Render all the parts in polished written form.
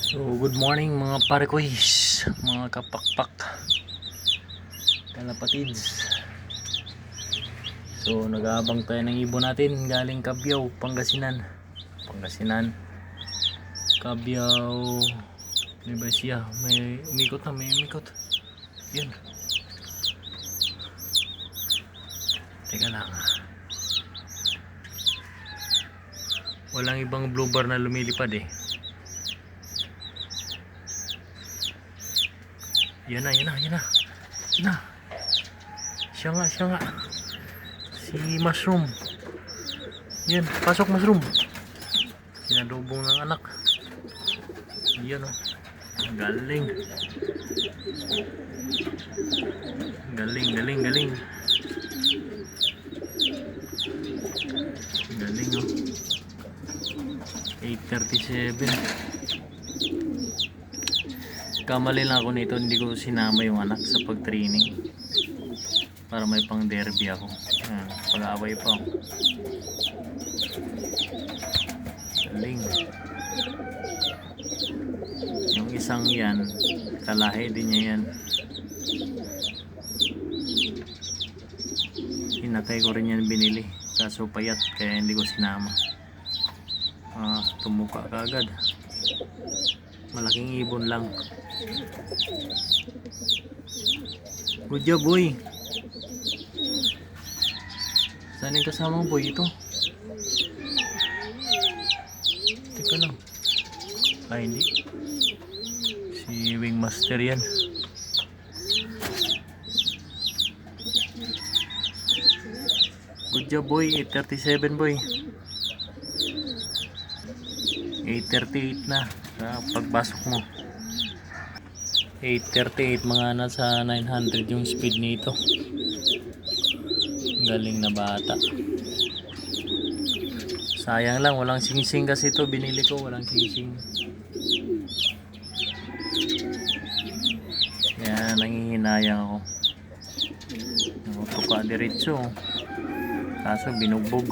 So good morning mga parekoys, mga kapakpak, kalapatids. So nag-aabang tayo ng ibon natin galing Cabiao, Pangasinan. Cabiao, ano ba siya? May umikot na, may umikot. Yun. Teka lang. Walang ibang blue bar na lumilipad eh. Yan na. Siya nga. Si Mushroom. Yan, pasok Mushroom. Sinalubong ng anak. Yan o. Galing. Galing o. 8:37. Kamali lang ako nito, hindi ko sinama yung anak sa pag-training para may pang derby ako. Pag-aaway pa ako. Galing. Yung isang yan, kalahi din niya yan. Hinatay ko rin yan, binili, kaso payat kaya hindi ko sinama. Tumuka kaagad. Malaking ibon lang. Good job boy. Saan yung kasamang boy ito? Teka lang. Hindi. Si Wingmaster yan. Good job boy. 8:37 boy. 8:38 na pagpasok mo. 8:38, mga nasa 900 yung speed nito. Galing na bata. Sayang lang walang singsing kasi ito binili ko, walang singsing. Kaya nangihinayang ako. Tuka diretso. Kaso binugbog.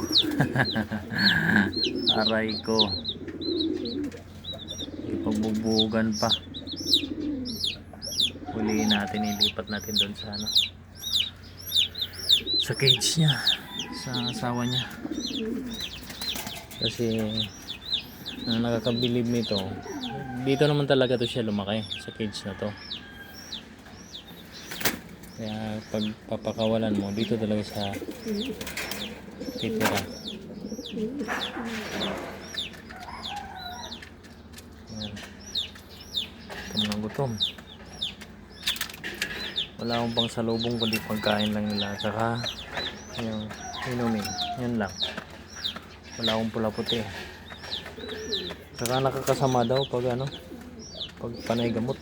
Aray ko. Ipagbubugan pa. Huliin natin, ilipat natin doon sa sa cage niya, sa asawa niya. Kasi nakakabilib nito, dito naman talaga to siya lumaki, sa cage na to. Kaya pag papakawalan mo dito talaga sa titira. Gutom. Wala akong pang salubong kundi pagkain lang nila, saka yung inumin, yan lang. Wala akong pula puti, saka nakakasama daw pag pag panay gamot.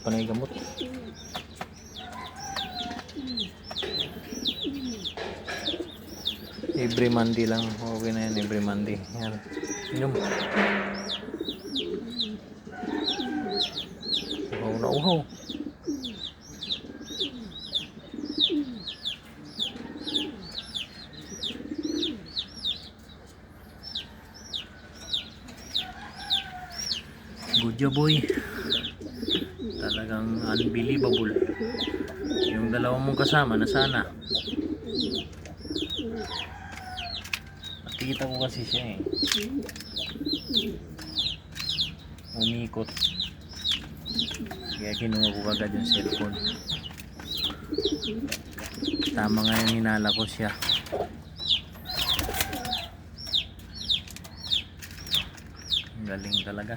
Every Monday lang, okay na yan, every Monday yan, inom. Uhaw. Good job boy. Talagang unbelievable. Yung dalawa mong kasama na sana. Nakikita ko kasi siya umikot. Kaya kinuha ko agad yung cellphone. Tama nga yung hinala ko siya. Galing talaga.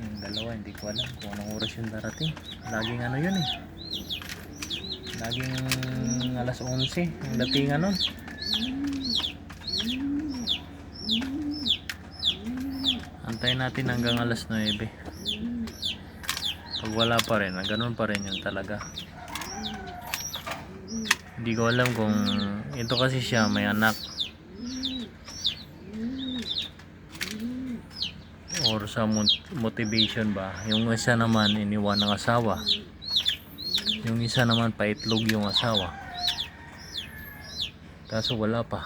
Yung dalawa hindi ko alam kung anong oras yung darating. Laging yun laging alas 11 yung datingan nun. Antayin natin hanggang alas 9. Pag wala pa rin, ganun pa rin yun talaga. Hindi ko alam kung ito kasi siya may anak or sa motivation ba. Yung isa naman iniwan ng asawa, yung isa naman paitlog yung asawa, kaso wala pa.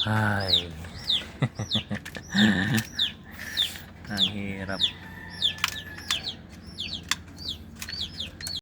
Ay, Ang hirap.